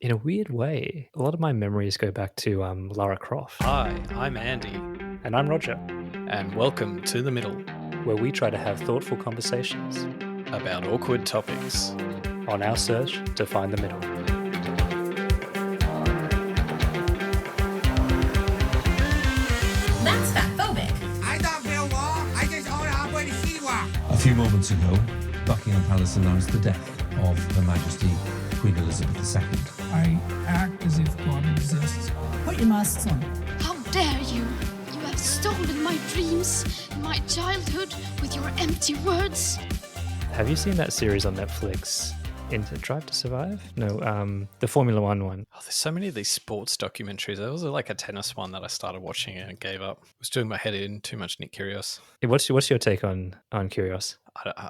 In a weird way, a lot of my memories go back to Lara Croft. Hi, I'm Andy, And I'm Roger, and welcome to The Middle where we try to have thoughtful conversations about awkward topics. on our search to find the middle. That's fatphobic. I don't build wall. I just own halfway to Siwa. A few moments ago, Buckingham Palace announced the death of Her Majesty Queen Elizabeth II. I act as if God exists. Put your masks on. How dare you! You have stolen my dreams, my childhood, with your empty words. Have you seen that series on Netflix, Into Drive to Survive? No, the Formula One one. Oh, there's so many of these sports documentaries. There was like a tennis one that I started watching and gave up. It was doing my head in, too much Nick Kyrgios. What's your take on Kyrgios?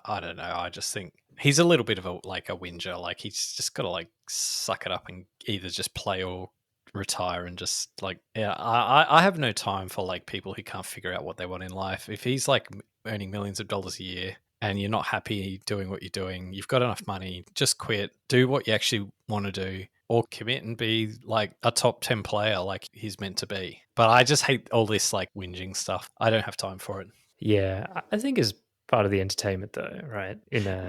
I don't know. I just think he's a little bit of a whinger. Like he's just got to suck it up and either just play or retire and just I have no time for people who can't figure out what they want in life. If he's earning millions of dollars a year and you're not happy doing what you're doing, you've got enough money, just quit, do what you actually want to do, or commit and be a top 10 player like he's meant to be. But I just hate all this whinging stuff. I don't have time for it. Yeah, I think is part of the entertainment though, right?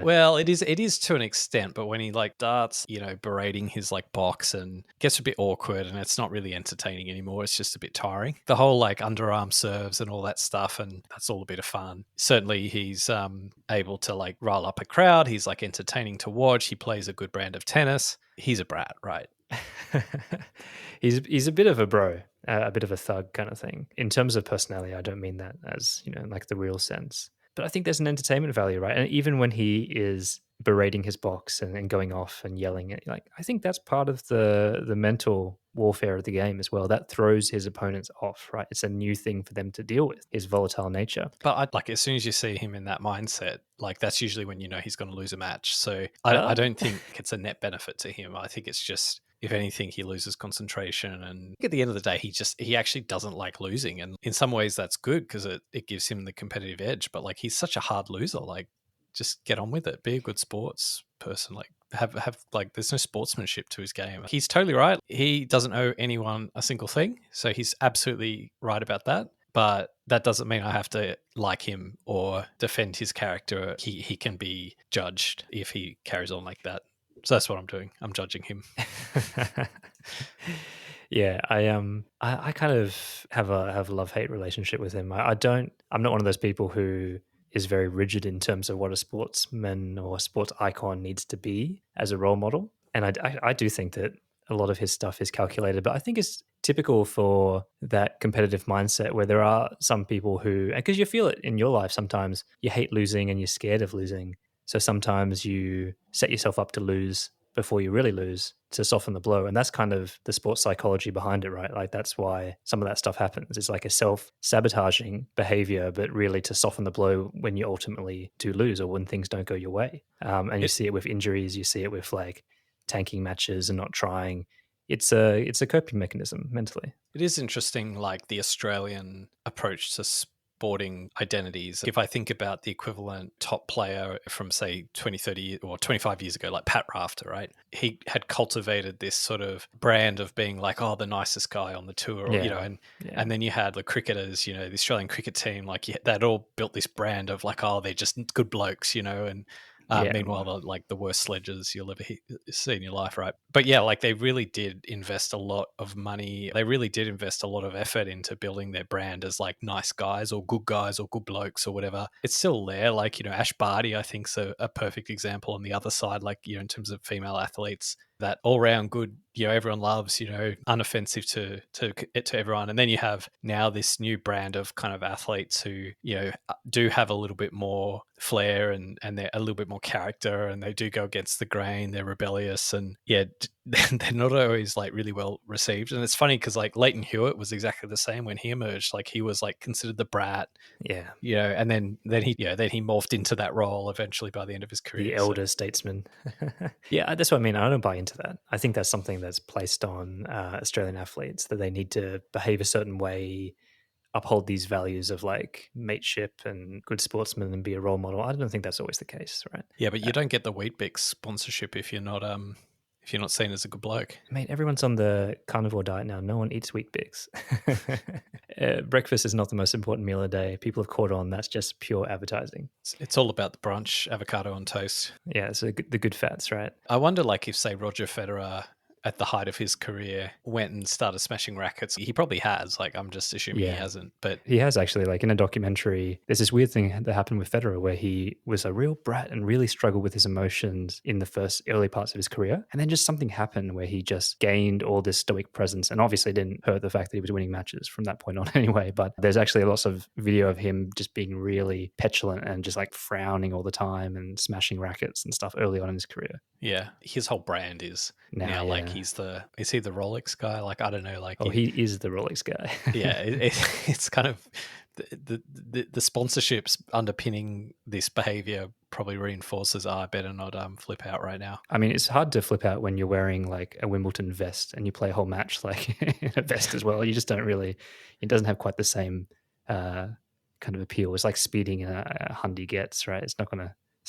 Well, it is to an extent, but when he starts, berating his box and gets a bit awkward and it's not really entertaining anymore, it's just a bit tiring. The whole underarm serves and all that stuff, and that's all a bit of fun. Certainly he's able to rile up a crowd. He's entertaining to watch. He plays a good brand of tennis. He's a brat, right? He's a bit of a bro, a bit of a thug kind of thing. In terms of personality, I don't mean that as, the real sense. But I think there's an entertainment value, right? And even when he is berating his box and going off and yelling, I think that's part of the mental warfare of the game as well. That throws his opponents off, right? It's a new thing for them to deal with, his volatile nature. But as soon as you see him in that mindset, that's usually when he's going to lose a match. So I don't think it's a net benefit to him. I think it's just, if anything, he loses concentration, and at the end of the day, he actually doesn't like losing. And in some ways that's good because it gives him the competitive edge, but he's such a hard loser. Just get on with it. Be a good sports person. Have there's no sportsmanship to his game. He's totally right. He doesn't owe anyone a single thing. So he's absolutely right about that. But that doesn't mean I have to like him or defend his character. He can be judged if he carries on like that. So that's what I'm doing. I'm judging him. Yeah, I kind of have a love-hate relationship with him. I'm not one of those people who is very rigid in terms of what a sportsman or sports icon needs to be as a role model. And I do think that a lot of his stuff is calculated, but I think it's typical for that competitive mindset where there are some people who, because you feel it in your life sometimes, you hate losing and you're scared of losing. So sometimes you set yourself up to lose before you really lose to soften the blow. And that's kind of the sports psychology behind it, right? That's why some of that stuff happens. It's like a self-sabotaging behavior, but really to soften the blow when you ultimately do lose or when things don't go your way. And you see it with injuries, you see it with tanking matches and not trying. It's a coping mechanism mentally. It is interesting, the Australian approach to sporting identities. If I think about the equivalent top player from, say, 20, 30 or 25 years ago, like Pat Rafter, right? He had cultivated this sort of brand of being the nicest guy on the tour, and then you had the cricketers, the Australian cricket team, they'd all built this brand of they're just good blokes, and meanwhile, the worst sledges you'll ever see in your life, right? But they really did invest a lot of money. They really did invest a lot of effort into building their brand as nice guys or good blokes or whatever. It's still there. Ash Barty, I think, is a perfect example on the other side, in terms of female athletes. That all-round good, everyone loves, unoffensive to everyone. And then you have now this new brand of kind of athletes who, do have a little bit more flair and they're a little bit more character and they do go against the grain. They're rebellious and they're not always really well received. And it's funny because Leighton Hewitt was exactly the same when he emerged. He was considered the brat. Yeah. And then he morphed into that role eventually by the end of his career. The elder statesman. Yeah, that's what I mean. I don't buy into that. I think that's something that's placed on Australian athletes, that they need to behave a certain way, uphold these values of mateship and good sportsman and be a role model. I don't think that's always the case, right? Yeah, but you don't get the Weet-Bix sponsorship if you're not if you're not seen as a good bloke. Mate, everyone's on the carnivore diet now. No one eats Wheat Bix. Breakfast is not the most important meal a day. People have caught on. That's just pure advertising. It's all about the brunch, avocado on toast. Yeah, so the good fats, right? I wonder, like, if, say, Roger Federer at the height of his career went and started smashing rackets. He probably has. Like, I'm just assuming he hasn't. But he has actually. Like in a documentary, there's this weird thing that happened with Federer where he was a real brat and really struggled with his emotions in the first early parts of his career. And then just something happened where he just gained all this stoic presence, and obviously didn't hurt the fact that he was winning matches from that point on anyway. But there's actually lots of video of him just being really petulant and just like frowning all the time and smashing rackets and stuff early on in his career. Yeah, his whole brand is now like is he the Rolex guy? Like, I don't know. Like, he is the Rolex guy. Yeah, it's kind of the sponsorships underpinning this behavior probably reinforces. I better not flip out right now. I mean, it's hard to flip out when you're wearing like a Wimbledon vest and you play a whole match like in a vest as well. You just don't really. It doesn't have quite the same kind of appeal. It's like speeding in a Hyundai Getz, right? It's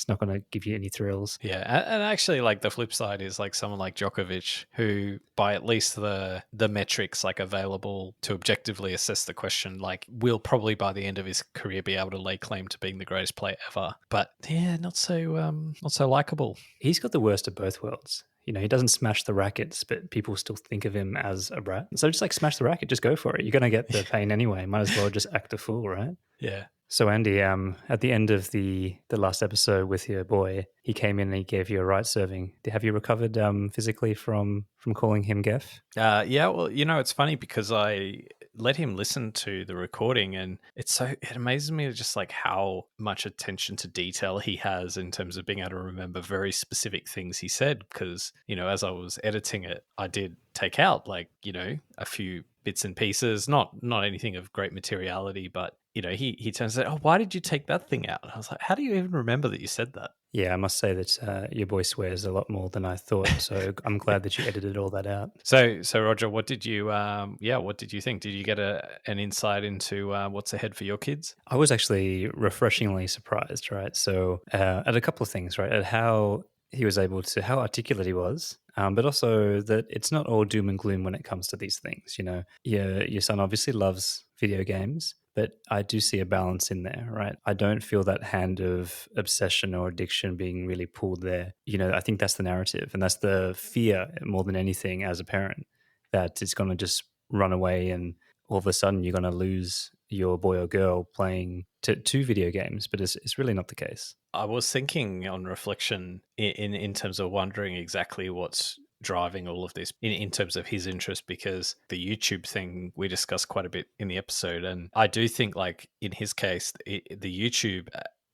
not gonna give you any thrills. Yeah, and actually, like the flip side is like someone like Djokovic, who by at least the metrics like available to objectively assess the question, like will probably by the end of his career be able to lay claim to being the greatest player ever. But yeah, not so likable. He's got the worst of both worlds. You know, he doesn't smash the rackets, but people still think of him as a brat. So just like smash the racket, just go for it. You're gonna get the pain anyway. Might as well just act a fool, right? Yeah. So Andy, at the end of the last episode with your boy, he came in and he gave you a right serving. Have you recovered physically from calling him Geff? Yeah, well, you know, it's funny because I let him listen to the recording, and it amazes me just like how much attention to detail he has in terms of being able to remember very specific things he said. Because, you know, as I was editing it, I did take out like, you know, a few bits and pieces, not anything of great materiality, but you know, he turns out, oh, why did you take that thing out? And I was like, how do you even remember that you said that? Yeah, I must say that your boy swears a lot more than I thought. So I'm glad that you edited all that out. So Roger, what did you think? Did you get an insight into what's ahead for your kids? I was actually refreshingly surprised, right? So at a couple of things, right? At how he was able to, how articulate he was, but also that it's not all doom and gloom when it comes to these things. You know, your son obviously loves video games, but I do see a balance in there, right? I don't feel that hand of obsession or addiction being really pulled there. You know, I think that's the narrative, and that's the fear more than anything as a parent, that it's going to just run away and all of a sudden you're going to lose your boy or girl playing two video games, but it's really not the case. I was thinking on reflection in terms of wondering exactly what's driving all of this in terms of his interest, because the YouTube thing we discussed quite a bit in the episode, and I do think like in his case the YouTube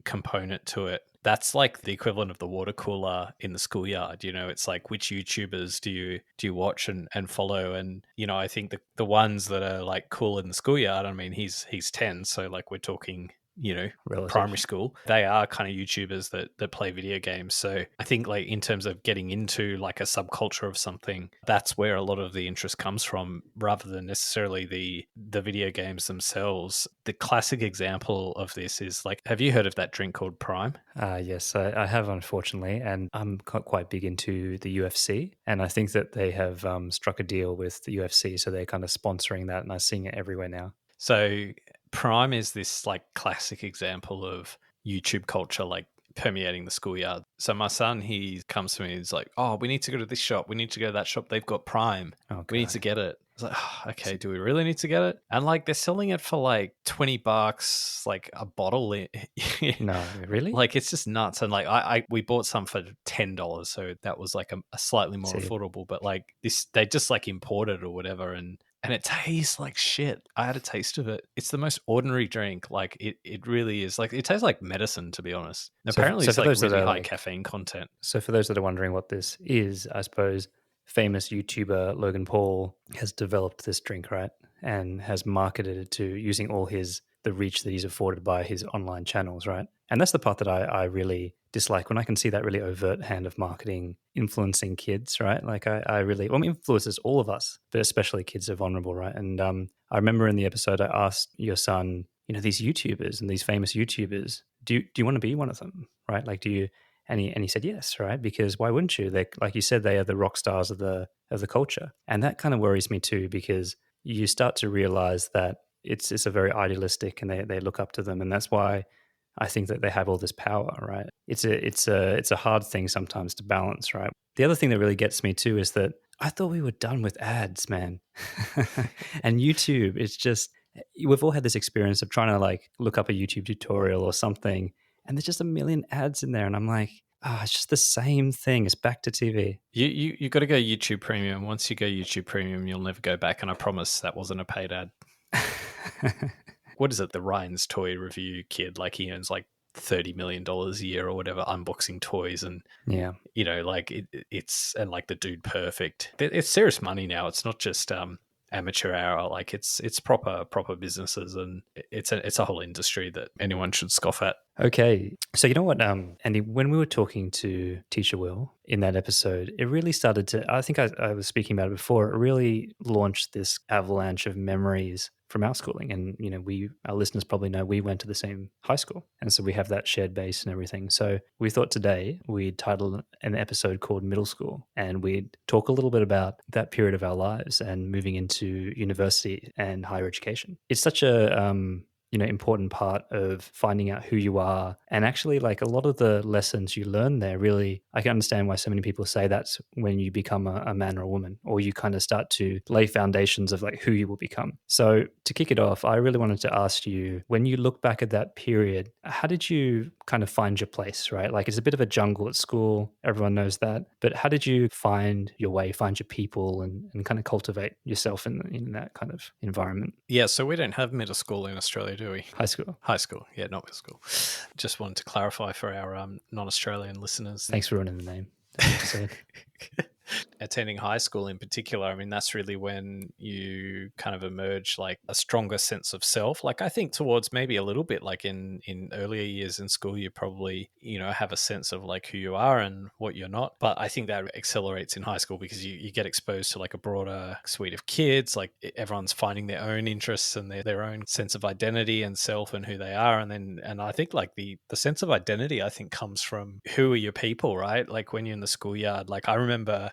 component to it, that's like the equivalent of the water cooler in the schoolyard. You know, it's like, which YouTubers do you watch and follow? And you know, I think the ones that are like cool in the schoolyard, I mean, he's 10, so like we're talking, you know, primary school, they are kind of YouTubers that play video games. So I think like in terms of getting into like a subculture of something, that's where a lot of the interest comes from, rather than necessarily the video games themselves. The classic example of this is like, have you heard of that drink called Prime? Yes, I have, unfortunately, and I'm quite big into the UFC, and I think that they have struck a deal with the UFC, so they're kind of sponsoring that, and I'm seeing it everywhere now. So Prime is this like classic example of YouTube culture, like permeating the schoolyard. So my son, he comes to me and he's like, oh, we need to go to this shop. We need to go to that shop. They've got Prime. Oh, we need to get it. I was like, oh, okay, do we really need to get it? And like they're selling it for like $20, like a bottle. No, really? Like it's just nuts. And like we bought some for $10, so that was like a slightly more affordable. But like this, they just like imported or whatever, and it tastes like shit. I had a taste of it. It's the most ordinary drink. Like it really is. Like it tastes like medicine, to be honest. And apparently it's like really high caffeine content. So for those that are wondering what this is, I suppose famous YouTuber Logan Paul has developed this drink, right? And has marketed it to using all the reach that he's afforded by his online channels, right? And that's the part that I really dislike, when I can see that really overt hand of marketing influencing kids, right? Like I really, well, it influences all of us, but especially kids are vulnerable, right? And I remember in the episode I asked your son, you know, these YouTubers and these famous YouTubers, do you want to be one of them, right? Like, do you? And he said yes, right? Because why wouldn't you? They, like you said, they are the rock stars of the culture. And that kind of worries me too, because you start to realize that it's a very idealistic, and they look up to them. And that's why I think that they have all this power, right? It's a hard thing sometimes to balance, right? The other thing that really gets me too is that I thought we were done with ads, man. And YouTube, it's just, we've all had this experience of trying to like look up a YouTube tutorial or something, and there's just a million ads in there, and I'm like, it's just the same thing. It's back to TV. You got to go YouTube Premium. Once you go YouTube Premium, you'll never go back. And I promise that wasn't a paid ad. What is it? The Ryan's Toy Review kid, like he earns like $30 million a year or whatever, unboxing toys, and Yeah. you know, like it's and like the Dude Perfect. It's serious money now. It's not just amateur hour. Like it's proper businesses, and it's a whole industry that anyone should scoff at. Okay. So you know what, Andy, when we were talking to Teacher Will in that episode, it really started to, I think I was speaking about it before, it really launched this avalanche of memories from our schooling. And, you know, our listeners probably know we went to the same high school. And so we have that shared base and everything. So we thought today we'd title an episode called Middle School, and we'd talk a little bit about that period of our lives and moving into university and higher education. It's such a, important part of finding out who you are. And actually, like, a lot of the lessons you learn there, really, I can understand why so many people say that's when you become a man or a woman, or you kind of start to lay foundations of like who you will become. So to kick it off, I really wanted to ask you, when you look back at that period, how did you kind of find your place, right? Like, it's a bit of a jungle at school. Everyone knows that. But how did you find your way, find your people, and kind of cultivate yourself in that kind of environment? Yeah, so we don't have middle school in Australia, do we? High school. High school, yeah, not middle school. Just wanted to clarify for our non-Australian listeners. Thanks for ruining the name. Attending high school in particular, I mean, that's really when you kind of emerge like a stronger sense of self. Like, I think towards maybe a little bit like in earlier years in school, you probably, have a sense of like who you are and what you're not. But I think that accelerates in high school because you get exposed to like a broader suite of kids. Like, everyone's finding their own interests and their own sense of identity and self and who they are. And I think like the sense of identity, I think, comes from who are your people, right? Like when you're in the schoolyard, like I remember,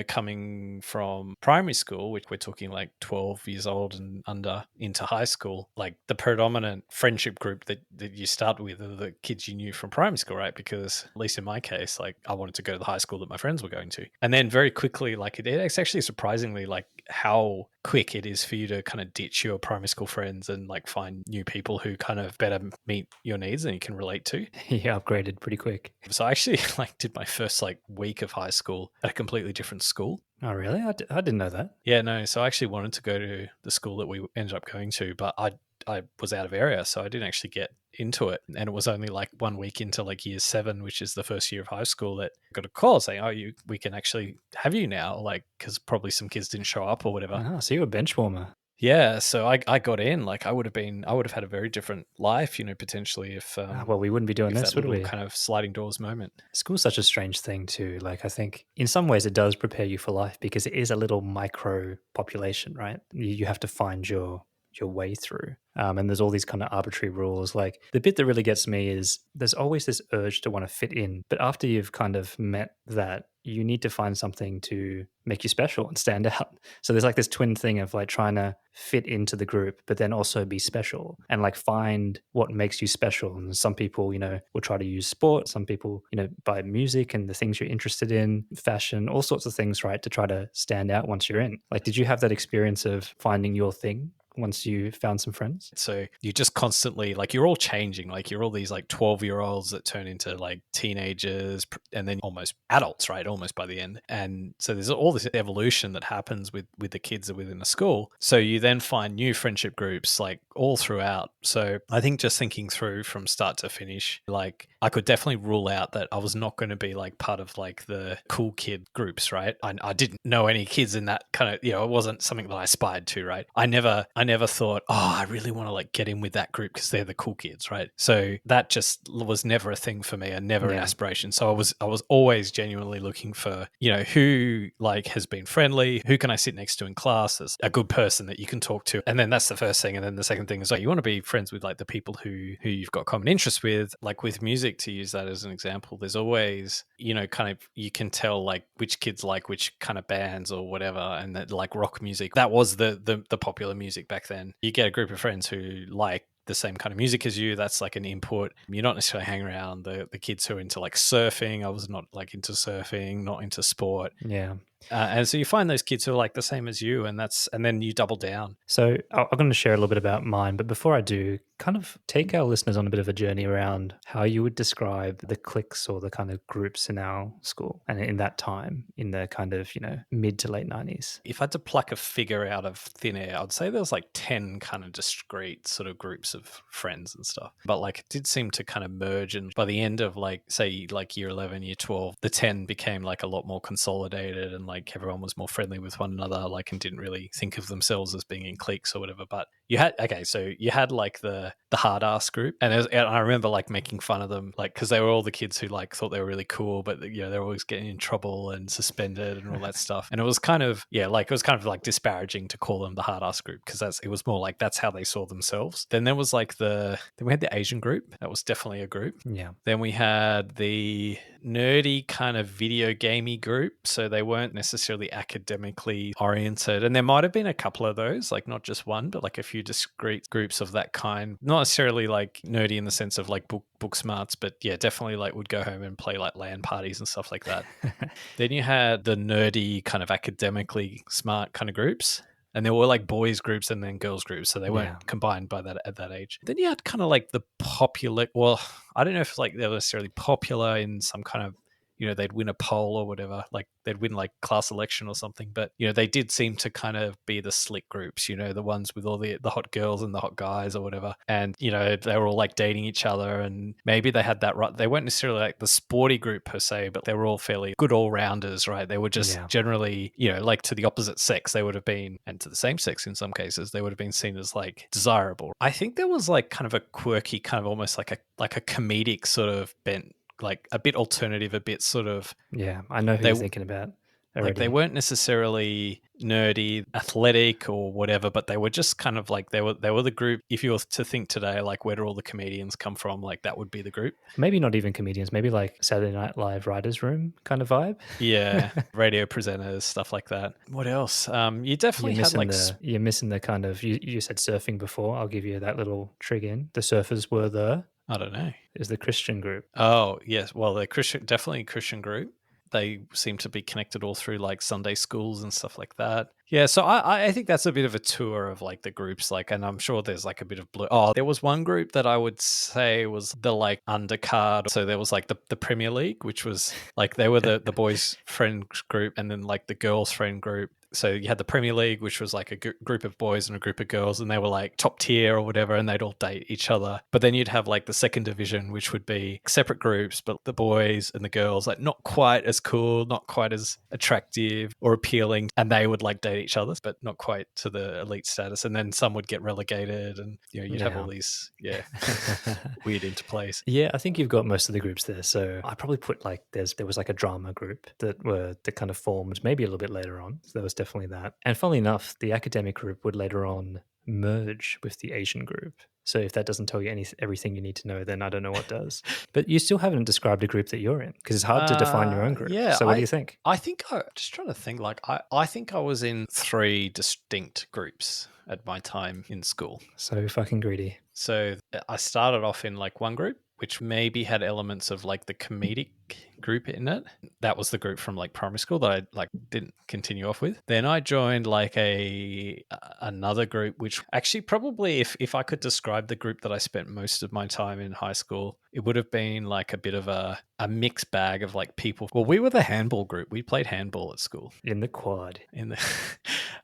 coming from primary school, which we're talking like 12 years old and under, into high school, like the predominant friendship group that you start with are the kids you knew from primary school, right? Because at least in my case, like I wanted to go to the high school that my friends were going to. And then very quickly, like it's actually surprisingly like how quick it is for you to kind of ditch your primary school friends and like find new people who kind of better meet your needs and you can relate to. Yeah, upgraded pretty quick. So I actually like did my first like week of high school at a completely different school. Oh, really? I didn't know that. Yeah, no. So I actually wanted to go to the school that we ended up going to, but I was out of area, so I didn't actually get into it. And it was only like 1 week into like year 7, which is the first year of high school, that I got a call saying, we can actually have you now, like, because probably some kids didn't show up or whatever. Oh, so you were a bench warmer. Yeah, so I got in. Like, I would have had a very different life, potentially if well, we wouldn't be doing this, would we? Kind of sliding doors moment. School's such a strange thing too. Like, I think in some ways it does prepare you for life because it is a little micro population, right? You have to find your way through. And there's all these kind of arbitrary rules. Like, the bit that really gets me is there's always this urge to want to fit in. But after you've kind of met that, you need to find something to make you special and stand out. So there's like this twin thing of like trying to fit into the group, but then also be special and like find what makes you special. And some people, will try to use sport. Some people, by music and the things you're interested in, fashion, all sorts of things, right? To try to stand out once you're in. Like, did you have that experience of finding your thing once you found some friends? So you just constantly, like, you're all changing. Like, you're all these like 12-year-olds that turn into like teenagers and then almost adults, right? Almost by the end. And so there's all this evolution that happens with the kids that are within the school. So you then find new friendship groups like all throughout. So I think just thinking through from start to finish, like, I could definitely rule out that I was not going to be like part of like the cool kid groups, right? I didn't know any kids in that kind of, it wasn't something that I aspired to, right? I never I never thought, oh, I really want to like get in with that group because they're the cool kids, right? So that just was never a thing for me and never an aspiration. So I was always genuinely looking for, who like has been friendly, who can I sit next to in class as a good person that you can talk to. And then that's the first thing. And then the second thing is like, you want to be friends with like the people who you've got common interests with. Like with music, to use that as an example, there's always, kind of, you can tell like which kids like which kind of bands or whatever. And that like rock music, that was the popular music back then. You get a group of friends who like the same kind of music as you. That's like an input. You're not necessarily hanging around the kids who are into like surfing. I was not like into surfing, not into sport. Yeah. And so you find those kids who are like the same as you, and then you double down. So I'm going to share a little bit about mine, but before I do, kind of take our listeners on a bit of a journey around how you would describe the cliques or the kind of groups in our school and in that time, in the kind of, mid to late 90s. If I had to pluck a figure out of thin air, I'd say there was like 10 kind of discrete sort of groups of friends and stuff. But like it did seem to kind of merge, and by the end of like, say, like year 11, year 12, the 10 became like a lot more consolidated, and like everyone was more friendly with one another, like, and didn't really think of themselves as being in cliques or whatever. But you had like the hard ass group, and I remember like making fun of them, like, because they were all the kids who like thought they were really cool, but they were always getting in trouble and suspended and all that stuff. And it was kind of like disparaging to call them the hard ass group, because it was more like that's how they saw themselves. Then there was like then we had the Asian group. That was definitely a group. Yeah. Then we had the nerdy kind of video gamey group, so they weren't necessarily academically oriented, and there might have been a couple of those, like not just one, but like a few discrete groups of that kind. Not necessarily like nerdy in the sense of like book smarts, but yeah, definitely like would go home and play like LAN parties and stuff like that. Then you had the nerdy kind of academically smart kind of groups, and there were like boys groups and then girls groups, so they weren't combined by that at that age. Then you had kind of like the popular, well, I don't know if like they were necessarily popular in some kind of, they'd win a poll or whatever, like they'd win like class election or something. But, they did seem to kind of be the slick groups, the ones with all the hot girls and the hot guys or whatever. And, they were all like dating each other, and maybe they had that right. They weren't necessarily like the sporty group per se, but they were all fairly good all-rounders, right? They were just generally, like to the opposite sex, they would have been, and to the same sex in some cases, they would have been seen as like desirable. I think there was like kind of a quirky, kind of almost like a comedic sort of bent, like a bit alternative, a bit sort of... Yeah, I know who you're thinking about already. Like they weren't necessarily nerdy, athletic or whatever, but they were just kind of like, they were the group. If you were to think today, like where do all the comedians come from? Like that would be the group. Maybe not even comedians, maybe like Saturday Night Live writers' room kind of vibe. Yeah, radio presenters, stuff like that. What else? You definitely had like... You're missing the kind of, you said surfing before. I'll give you that little trig in. The surfers were I don't know. Is the Christian group. Oh, yes. Well, they're definitely a Christian group. They seem to be connected all through like Sunday schools and stuff like that. Yeah, so I think that's a bit of a tour of like the groups, like, and I'm sure there's like a bit of blue. Oh, there was one group that I would say was the like undercard. So there was like the Premier League, which was like they were the boys' friend group, and then like the girls' friend group. So you had the Premier League, which was like a group of boys and a group of girls, and they were like top tier or whatever, and they'd all date each other. But then you'd have like the second division, which would be separate groups, but the boys and the girls, like not quite as cool, not quite as attractive or appealing, and they would like date each other, but not quite to the elite status. And then some would get relegated, and you'd have all these weird interplays. Yeah, I think you've got most of the groups there. So I probably put like there was like a drama group that kind of formed maybe a little bit later on. So there was definitely that. And funnily enough, the academic group would later on merge with the Asian group. So if that doesn't tell you everything you need to know, then I don't know what does. But you still haven't described a group that you're in, because it's hard to define your own group. Yeah, so what do you think? I think just trying to think, like I think I was in 3 distinct groups at my time in school. So fucking greedy. So I started off in like one group, which maybe had elements of like the comedic group in it. That was the group from like primary school that I like didn't continue off with. Then I joined like another group, which actually probably if I could describe the group that I spent most of my time in high school, it would have been like a bit of a mixed bag of like people. Well, we were the handball group. We played handball at school. In the quad.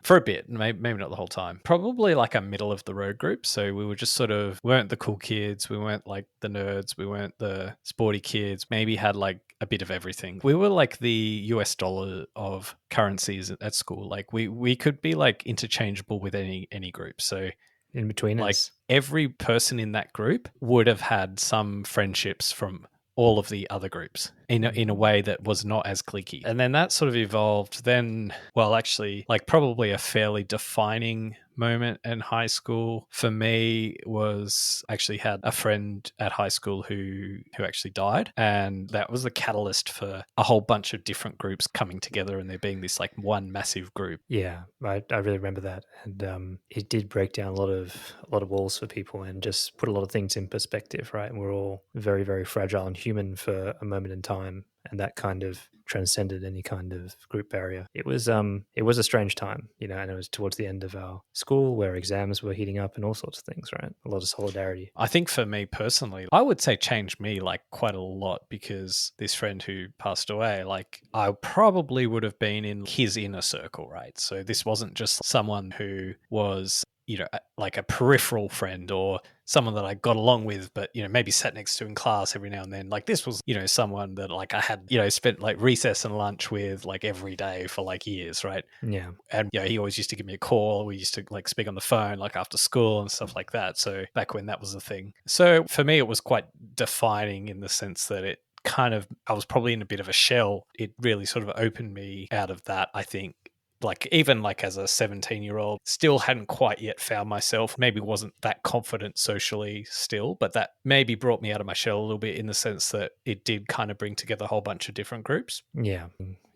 for a bit, maybe not the whole time. Probably like a middle of the road group. So we were just sort of, weren't the cool kids, we weren't like the nerds, we weren't the sporty kids, maybe had like a bit of everything. We were like the US dollar of currencies at school. Like we could be like interchangeable with any group. So in between like us. every person in that group would have had some friendships from all of the other groups in a way that was not as cliquey. And then that sort of evolved then, well, actually, like probably a fairly defining moment in high school for me was actually had a friend at high school who actually died, and that was the catalyst for a whole bunch of different groups coming together and there being this like one massive group. Yeah, I really remember that, and it did break down a lot of walls for people and just put a lot of things in perspective, right? And we're all very, very fragile and human for a moment in time, and that kind of transcended any kind of group barrier. It was a strange time, you know, and it was towards the end of our school where exams were heating up and all sorts of things, right? A lot of solidarity. I think for me personally, I would say changed me like quite a lot, because this friend who passed away, like I probably would have been in his inner circle, right? So this wasn't just someone who was, you know, like a peripheral friend or someone that I got along with, but, you know, maybe sat next to in class every now and then. Like this was, you know, someone that like I had, you know, spent like recess and lunch with like every day for like years, right? Yeah. And, you know, he always used to give me a call. We used to like speak on the phone like after school and stuff like that. So back when that was a thing. So for me, it was quite defining in the sense that it kind of, I was probably in a bit of a shell. It really sort of opened me out of that, I think. Like even like as a 17-year-old, still hadn't quite yet found myself, maybe wasn't that confident socially still, but that maybe brought me out of my shell a little bit in the sense that it did kind of bring together a whole bunch of different groups. Yeah.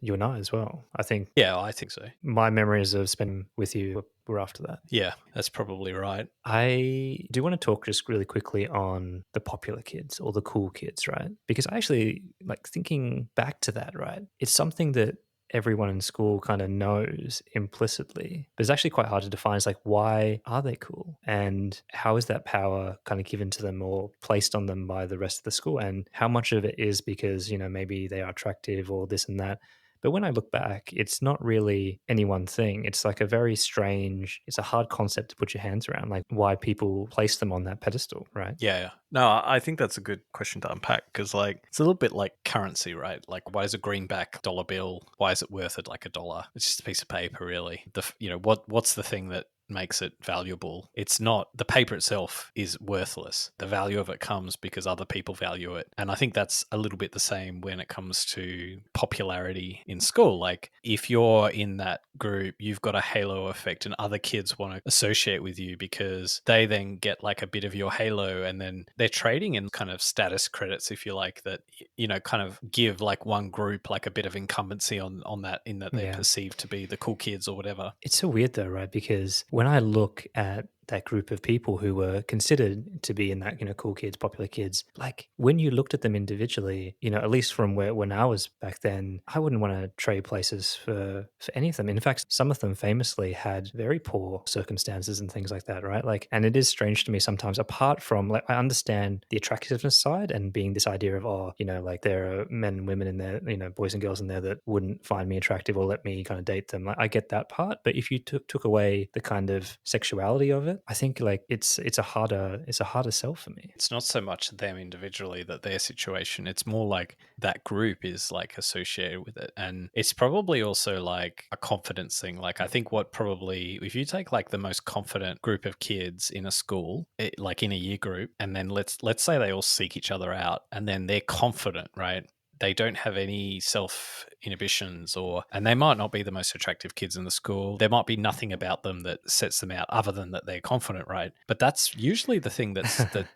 You and I as well. I think. Yeah, I think so. My memories of spending with you were after that. Yeah, that's probably right. I do want to talk just really quickly on the popular kids or the cool kids, right? Because I actually like thinking back to that, right? It's something that everyone in school kind of knows implicitly, but it's actually quite hard to define. It's like, why are they cool? And how is that power kind of given to them or placed on them by the rest of the school? And how much of it is because, you know, maybe they are attractive or this and that. But when I look back, it's not really any one thing. It's like a very strange, it's a hard concept to put your hands around, like why people place them on that pedestal, right? Yeah. No, I think that's a good question to unpack, because like it's a little bit like currency, right? Like why is a greenback dollar bill, why is it worth it like $1? It's just a piece of paper, really. You know, what's the thing that makes it valuable? It's not the paper itself is worthless. The value of it comes because other people value it. And I think that's a little bit the same when it comes to popularity in school. Like if you're in that group, you've got a halo effect and other kids want to associate with you because they then get like a bit of your halo, and then they're trading in kind of status credits, if you like, that, you know, kind of give like one group like a bit of incumbency on that, in that they're perceived to be the cool kids or whatever. It's so weird though, right? Because when I look at that group of people who were considered to be in that, you know, cool kids, popular kids, like when you looked at them individually, you know, at least from when I was back then, I wouldn't want to trade places for any of them. In fact, some of them famously had very poor circumstances and things like that, right? Like, and it is strange to me sometimes, apart from like, I understand the attractiveness side and being this idea of, oh, you know, like there are men and women in there, you know, boys and girls in there that wouldn't find me attractive or let me kind of date them. Like, I get that part. But if you took away the kind of sexuality of it, I think like it's a harder sell for me. It's not so much them individually, that their situation, it's more like that group is like associated with it. And it's probably also like a confidence thing. Like I think what probably, if you take like the most confident group of kids in a school, like in a year group, and then let's say they all seek each other out and then they're confident, right? They don't have any self inhibitions, and they might not be the most attractive kids in the school. There might be nothing about them that sets them out other than that they're confident, right? But that's usually the thing that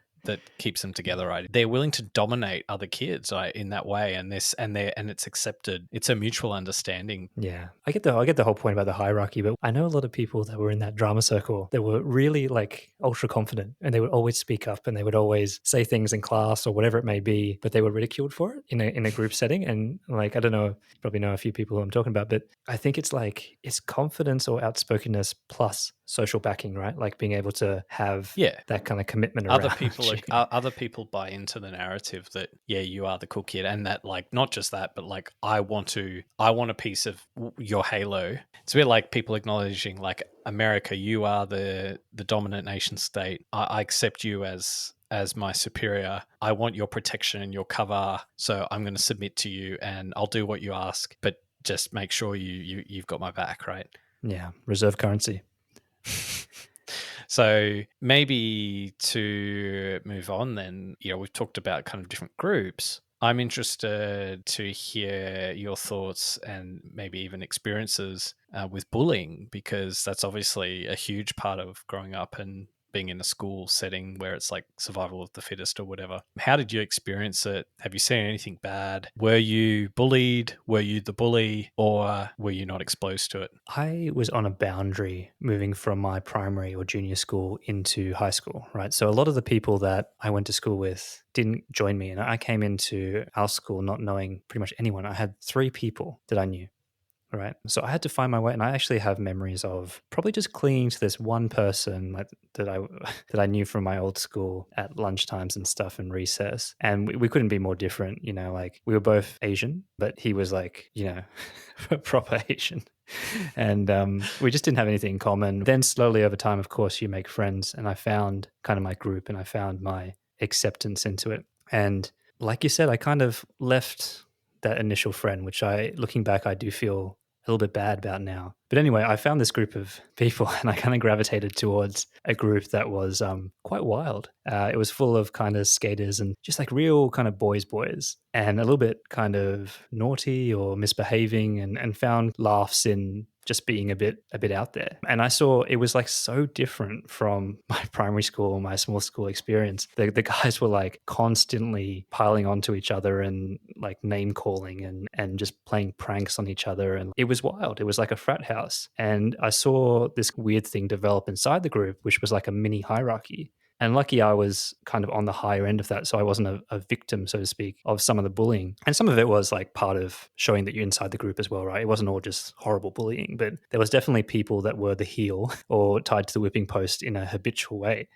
keeps them together, right? They're willing to dominate other kids, right, in that way, and it's accepted. It's a mutual understanding. Yeah, I get the whole point about the hierarchy, but I know a lot of people that were in that drama circle that were really like ultra confident, and they would always speak up, and they would always say things in class or whatever it may be, but they were ridiculed for it in a group setting. And like, I don't know, you probably know a few people who I'm talking about, but I think it's like it's confidence or outspokenness plus social backing, right? Like being able to have Yeah. that kind of commitment around you. Other people buy into the narrative that, yeah, you are the cool kid, and that, like, not just that, but like I want a piece of your halo. It's a bit like people acknowledging, like, America, you are the dominant nation state. I accept you as my superior. I want your protection and your cover, so I'm going to submit to you and I'll do what you ask, but just make sure you've got my back, right? Yeah, reserve currency. So maybe to move on then, we've talked about kind of different groups. I'm interested to hear your thoughts and maybe even experiences with bullying, because that's obviously a huge part of growing up and being in a school setting where it's like survival of the fittest or whatever. How did you experience it? Have you seen anything bad? Were you bullied? Were you the bully? Or were you not exposed to it? I was on a boundary moving from my primary or junior school into high school, right? So a lot of the people that I went to school with didn't join me. And I came into our school not knowing pretty much anyone. I had 3 people that I knew. Right. So I had to find my way, and I actually have memories of probably just clinging to this one person like that I knew from my old school at lunchtimes and stuff and recess. And we couldn't be more different, like we were both Asian, but he was like, proper Asian. And we just didn't have anything in common. Then slowly over time, of course, you make friends, and I found kind of my group and I found my acceptance into it. And like you said, I kind of left that initial friend, which looking back, I do feel a little bit bad about now. But anyway, I found this group of people and I kind of gravitated towards a group that was quite wild. It was full of kind of skaters and just like real kind of boys, and a little bit kind of naughty or misbehaving, and found laughs in just being a bit out there. And I saw it was like so different from my primary school, my small school experience. The guys were like constantly piling onto each other and like name calling and just playing pranks on each other. And it was wild. It was like a frat house. And I saw this weird thing develop inside the group, which was like a mini hierarchy. And lucky I was kind of on the higher end of that. So I wasn't a victim, so to speak, of some of the bullying. And some of it was like part of showing that you're inside the group as well, right? It wasn't all just horrible bullying, but there was definitely people that were the heel or tied to the whipping post in a habitual way.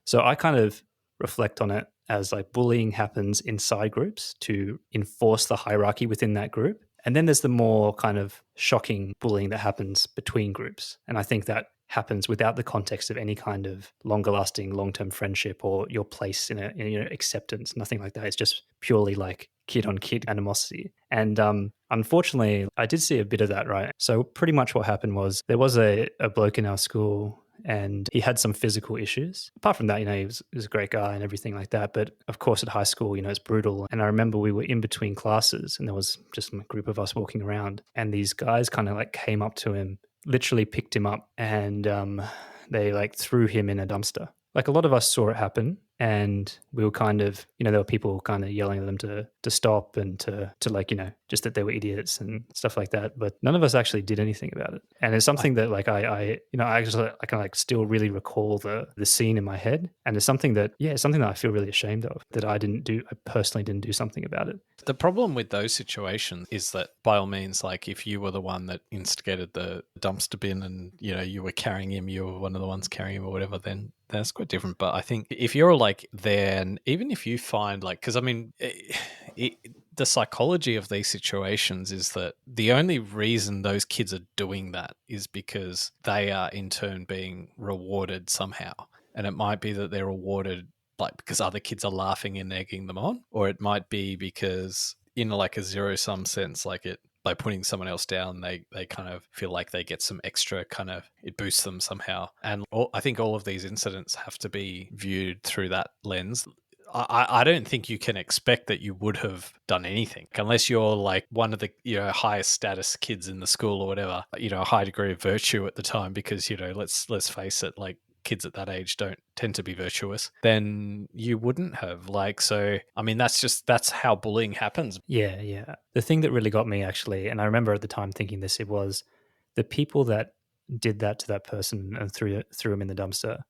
So I kind of reflect on it as like bullying happens inside groups to enforce the hierarchy within that group. And then there's the more kind of shocking bullying that happens between groups. And I think that happens without the context of any kind of longer lasting long-term friendship or your place in acceptance, nothing like that. It's just purely like kid on kid animosity. And unfortunately, I did see a bit of that, right? So pretty much what happened was there was a bloke in our school and he had some physical issues. Apart from that, he was a great guy and everything like that. But of course, at high school, it's brutal. And I remember we were in between classes and there was just a group of us walking around and these guys kind of like came up to him, literally picked him up and they like threw him in a dumpster. Like a lot of us saw it happen and we were kind of, there were people kind of yelling at them to stop and to like, just that they were idiots and stuff like that. But none of us actually did anything about it. And it's something that like I can like still really recall the scene in my head. And it's something that, I feel really ashamed of that I personally didn't do something about it. The problem with those situations is that by all means, like if you were the one that instigated the dumpster bin and, you were carrying him, you were one of the ones carrying him or whatever, then that's quite different. But I think if you're like there, and even if you find like, because I mean, the psychology of these situations is that the only reason those kids are doing that is because they are in turn being rewarded somehow. And it might be that they're rewarded like because other kids are laughing and egging them on, or it might be because in like a zero-sum sense, like by putting someone else down, they kind of feel like they get some extra kind of, it boosts them somehow. And I think all of these incidents have to be viewed through that lens. I don't think you can expect that you would have done anything unless you're like one of the highest status kids in the school or whatever, a high degree of virtue at the time, because let's face it, like kids at that age don't tend to be virtuous, then you wouldn't have. Like, so I mean that's how bullying happens. Yeah. The thing that really got me actually, and I remember at the time thinking this, it was the people that did that to that person and threw him in the dumpster.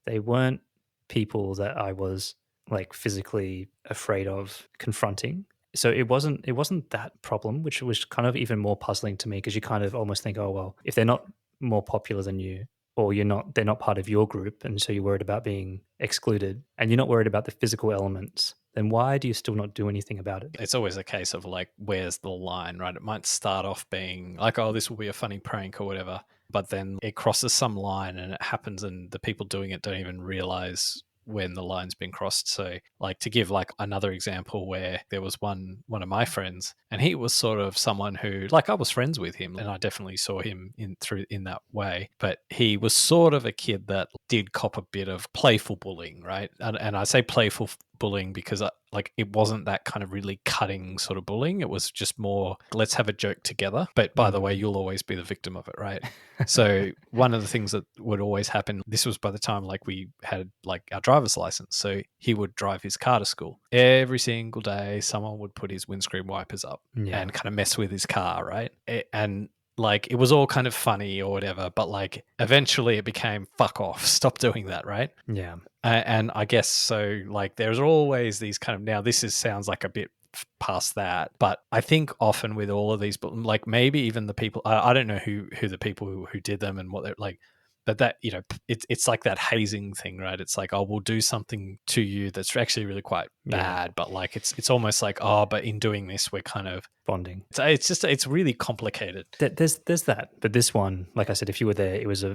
They weren't people that I was like physically afraid of confronting. So it wasn't that problem, which was kind of even more puzzling to me, because you kind of almost think, oh well, if they're not more popular than you, or they're not part of your group, and so you're worried about being excluded, and you're not worried about the physical elements, then why do you still not do anything about it? It's always a case of like, where's the line, right? It might start off being like, oh, this will be a funny prank or whatever, but then it crosses some line and it happens, and the people doing it don't even realize when the line's been crossed. So like, to give like another example, where there was one of my friends, and he was sort of someone who, like, I was friends with him and I definitely saw him in that way, but he was sort of a kid that did cop a bit of playful bullying, right? And I say playful bullying because like, it wasn't that kind of really cutting sort of bullying. It was just more, let's have a joke together, but by the way, you'll always be the victim of it, right? So one of the things that would always happen, this was by the time like we had like our driver's license, so he would drive his car to school every single day. Someone would put his windscreen wipers up and kind of mess with his car, right? And like, it was all kind of funny or whatever, but like, eventually it became, fuck off, stop doing that, right? Yeah. And I guess so, like, there's always these kind of, now this sounds like a bit past that, but I think often with all of these, but like, maybe even the people, I don't know who the people who did them and what they're like, but that, you know, it's like that hazing thing, right? It's like, oh, we'll do something to you that's actually really quite bad, but like, it's almost like, oh, but in doing this, we're kind of bonding. It's really complicated. There's that, but this one, like I said, if you were there, it was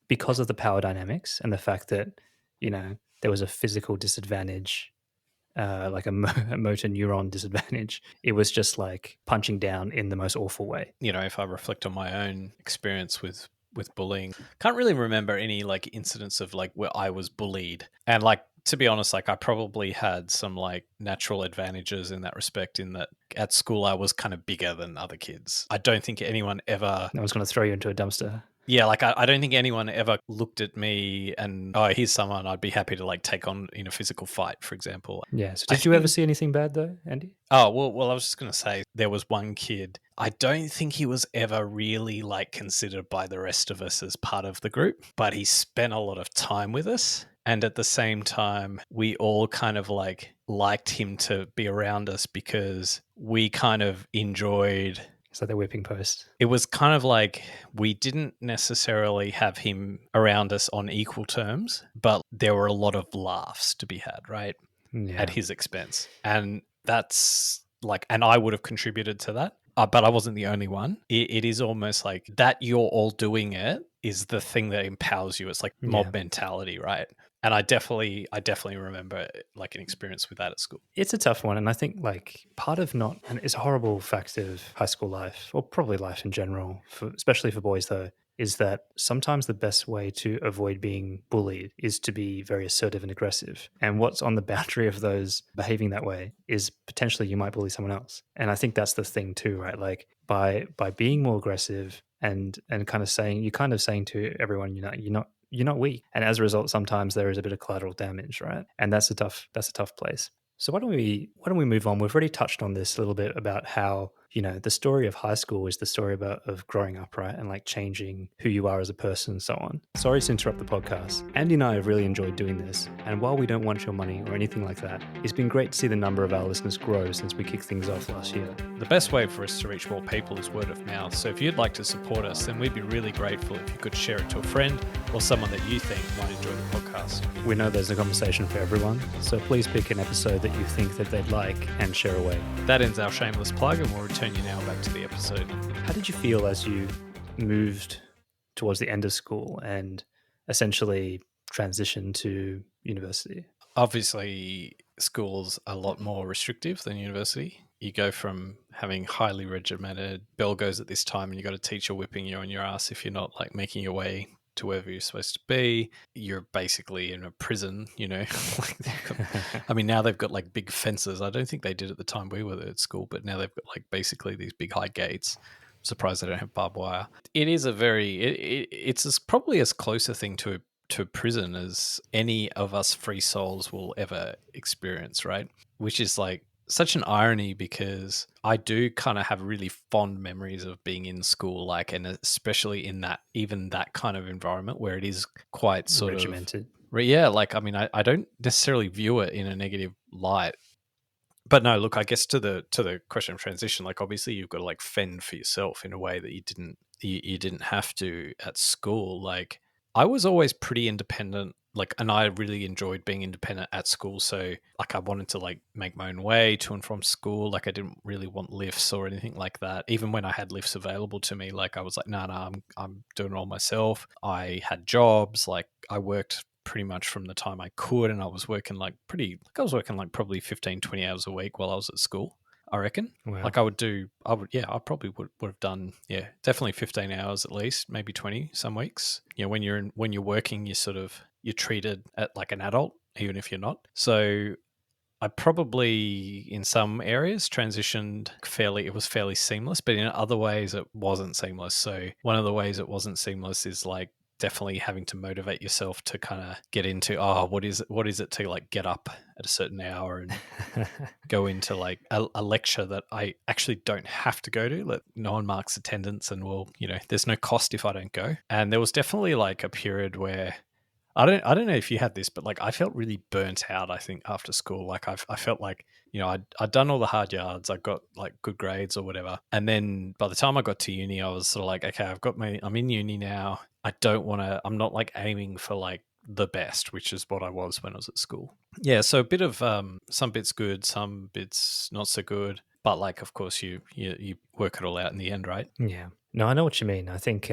because of the power dynamics and the fact that, you know, there was a physical disadvantage, like a motor neuron disadvantage. It was just like punching down in the most awful way. You know, if I reflect on my own experience with bullying, can't really remember any like incidents of like where I was bullied. And like, to be honest, like, I probably had some like natural advantages in that respect, in that at school I was kind of bigger than other kids. I don't think anyone ever... I was going to throw you into a dumpster. Yeah, like, I don't think anyone ever looked at me and, oh, here's someone I'd be happy to like take on in a physical fight, for example. Yeah. So did you ever see anything bad though, Andy? Oh, well, I was just going to say, there was one kid, I don't think he was ever really like considered by the rest of us as part of the group, but he spent a lot of time with us. And at the same time, we all kind of like liked him to be around us because we kind of enjoyed... It's like the whipping post. It was kind of like, we didn't necessarily have him around us on equal terms, but there were a lot of laughs to be had, right? Yeah. At his expense. And that's like, and I would have contributed to that, but I wasn't the only one. It is almost like that you're all doing it is the thing that empowers you. It's like mob mentality, right? And I definitely remember like an experience with that at school. It's a tough one. And I think like part of and it's a horrible fact of high school life, or probably life in general, especially for boys though, is that sometimes the best way to avoid being bullied is to be very assertive and aggressive. And what's on the boundary of those behaving that way is potentially you might bully someone else. And I think that's the thing too, right? Like by being more aggressive and kind of saying to everyone, you're not weak. And as a result, sometimes there is a bit of collateral damage, right? And that's a tough place. So why don't we move on? We've already touched on this a little bit about how, you know, the story of high school is the story of growing up, right? And like changing who you are as a person and so on. Sorry to interrupt the podcast. Andy and I have really enjoyed doing this. And while we don't want your money or anything like that, it's been great to see the number of our listeners grow since we kicked things off last year. The best way for us to reach more people is word of mouth. So if you'd like to support us, then we'd be really grateful if you could share it to a friend or someone that you think might enjoy the podcast. We know there's a conversation for everyone, so please pick an episode that you think that they'd like and share away. That ends our shameless plug, and we'll return you now back to the episode. How did you feel as you moved towards the end of school and essentially transitioned to university? Obviously, school's a lot more restrictive than university. You go from having highly regimented, bell goes at this time and you got a teacher whipping you on your ass if you're not like making your way to wherever you're supposed to be. You're basically in a prison, you know. I mean, now they've got like big fences. I don't think they did at the time we were at school, but now they've got like basically these big high gates. I'm surprised they don't have barbed wire. It is it's probably as close a thing to prison as any of us free souls will ever experience, right? Which is like such an irony, because I do kind of have really fond memories of being in school, like, and especially in that, even that kind of environment where it is quite sort regimented. Yeah, like, I mean, I don't necessarily view it in a negative light. But no, look, I guess to the question of transition, like obviously you've got to like fend for yourself in a way that you didn't have to at school. Like I was always pretty independent, like, and I really enjoyed being independent at school. So, like, I wanted to like make my own way to and from school. Like, I didn't really want lifts or anything like that. Even when I had lifts available to me, like, I was like, no, I'm doing it all myself. I had jobs, like, I worked pretty much from the time I could, and I was working I was working like probably 15, 20 hours a week while I was at school, I reckon. Wow. Like I probably would have done, yeah, definitely 15 hours at least, maybe 20 some weeks. You know, when you're working, you're treated at like an adult, even if you're not. So I probably in some areas transitioned it was fairly seamless, but in other ways it wasn't seamless. So one of the ways it wasn't seamless is like definitely having to motivate yourself to kind of get into, what is it to like get up at a certain hour and go into like a lecture that I actually don't have to go to. Let no one marks attendance, and there's no cost if I don't go. And there was definitely like a period where I don't know if you had this, but like I felt really burnt out. I think after school, like I felt like I'd done all the hard yards, I got like good grades or whatever, and then by the time I got to uni, I was sort of like, okay, I'm in uni now. I don't want to. I'm not like aiming for like the best, which is what I was when I was at school. Yeah, so a bit of some bits good, some bits not so good, but like of course you work it all out in the end, right? Yeah. No, I know what you mean. I think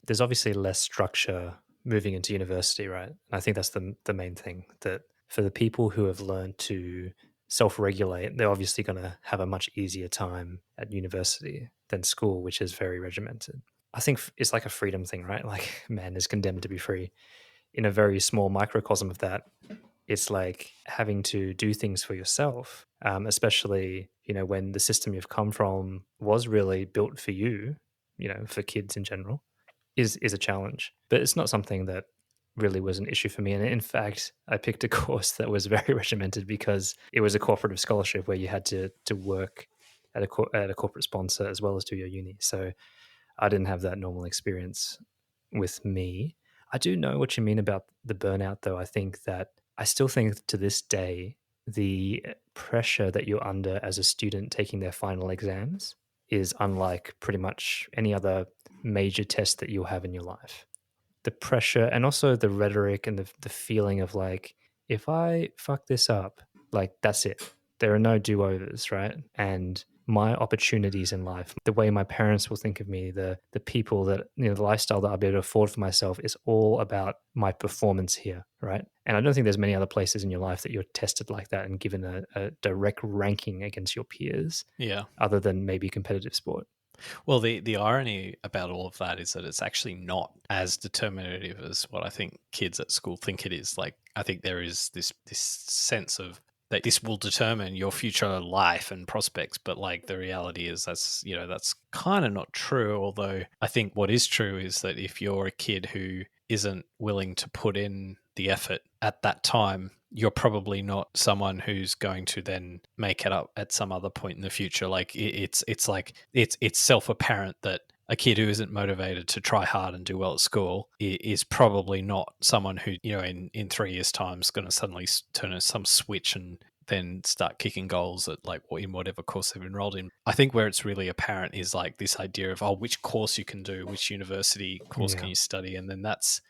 there's obviously less structure moving into university, right? And I think that's the main thing, that for the people who have learned to self-regulate, they're obviously going to have a much easier time at university than school, which is very regimented. I think it's like a freedom thing, right? Like man is condemned to be free. In a very small microcosm of that, it's like having to do things for yourself, especially when the system you've come from was really built for you, for kids in general, is a challenge. But it's not something that really was an issue for me. And in fact, I picked a course that was very regimented because it was a cooperative scholarship where you had to work at a corporate sponsor as well as do your uni. So I didn't have that normal experience with me. I do know what you mean about the burnout, though. I still think to this day, the pressure that you're under as a student taking their final exams is unlike pretty much any other major test that you'll have in your life. The pressure and also the rhetoric and the feeling of like, if I fuck this up, like that's it. There are no do-overs, right? And my opportunities in life, the way my parents will think of me, the people that, the lifestyle that I'll be able to afford for myself is all about my performance here, right? And I don't think there's many other places in your life that you're tested like that and given a direct ranking against your peers, Yeah. other than maybe competitive sport. Well, the irony about all of that is that it's actually not as determinative as what I think kids at school think it is. Like, I think there is this sense of that this will determine your future life and prospects, but like the reality is that's kind of not true. Although I think what is true is that if you're a kid who isn't willing to put in the effort at that time, you're probably not someone who's going to then make it up at some other point in the future. Like it's self-apparent that a kid who isn't motivated to try hard and do well at school is probably not someone who, in 3 years' time is going to suddenly turn some switch and then start kicking goals at like in whatever course they've enrolled in. I think where it's really apparent is like this idea of, which course you can do, which university course can you study. And then that's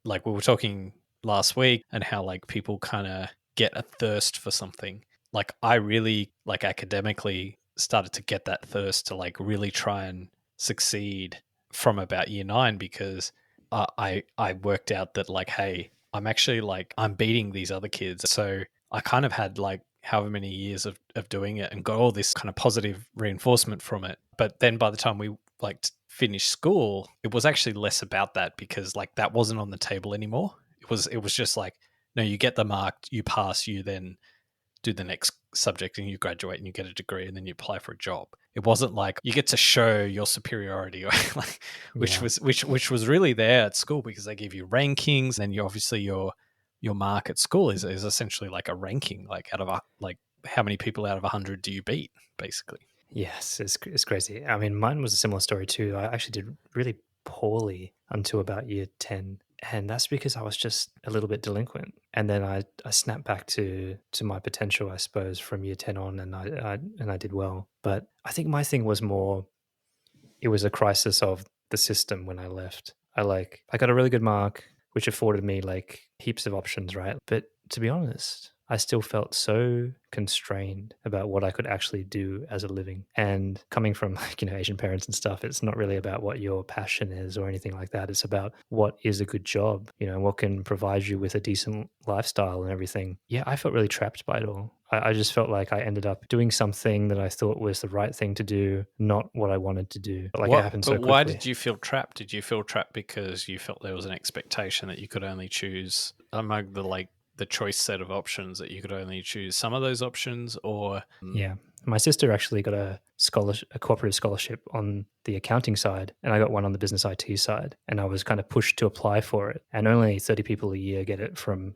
like, we were talking last week and how like people kind of get a thirst for something. Like I really like academically started to get that thirst to like really try and succeed from about year 9, because I worked out that like, hey, I'm actually like, I'm beating these other kids. So I kind of had like however many years of doing it and got all this kind of positive reinforcement from it. But then by the time we like finished school, it was actually less about that, because like that wasn't on the table anymore. It was just like, no, you get the mark, you pass, you then do the next subject and you graduate and you get a degree and then you apply for a job. It wasn't like you get to show your superiority, or like, which was really there at school, because they give you rankings, and you obviously your mark at school is essentially like a ranking, like out of like how many people out of 100 do you beat, basically. Yes, it's crazy. I mean, mine was a similar story too. I actually did really poorly until about year 10. And that's because I was just a little bit delinquent. And then I snapped back to my potential, I suppose, from year 10 on, and I did well. But I think my thing was more, it was a crisis of the system when I left. I got a really good mark, which afforded me like heaps of options, right? But to be honest, I still felt so constrained about what I could actually do as a living. And coming from like, Asian parents and stuff, it's not really about what your passion is or anything like that. It's about what is a good job, what can provide you with a decent lifestyle and everything. Yeah, I felt really trapped by it all. I just felt like I ended up doing something that I thought was the right thing to do, not what I wanted to do. But like it happened so quickly. Why did you feel trapped? Did you feel trapped because you felt there was an expectation that you could only choose among the choice set of options, that you could only choose some of those options? Or yeah, my sister actually got a cooperative scholarship on the accounting side, and I got one on the business IT side, and I was kind of pushed to apply for it, and only 30 people a year get it from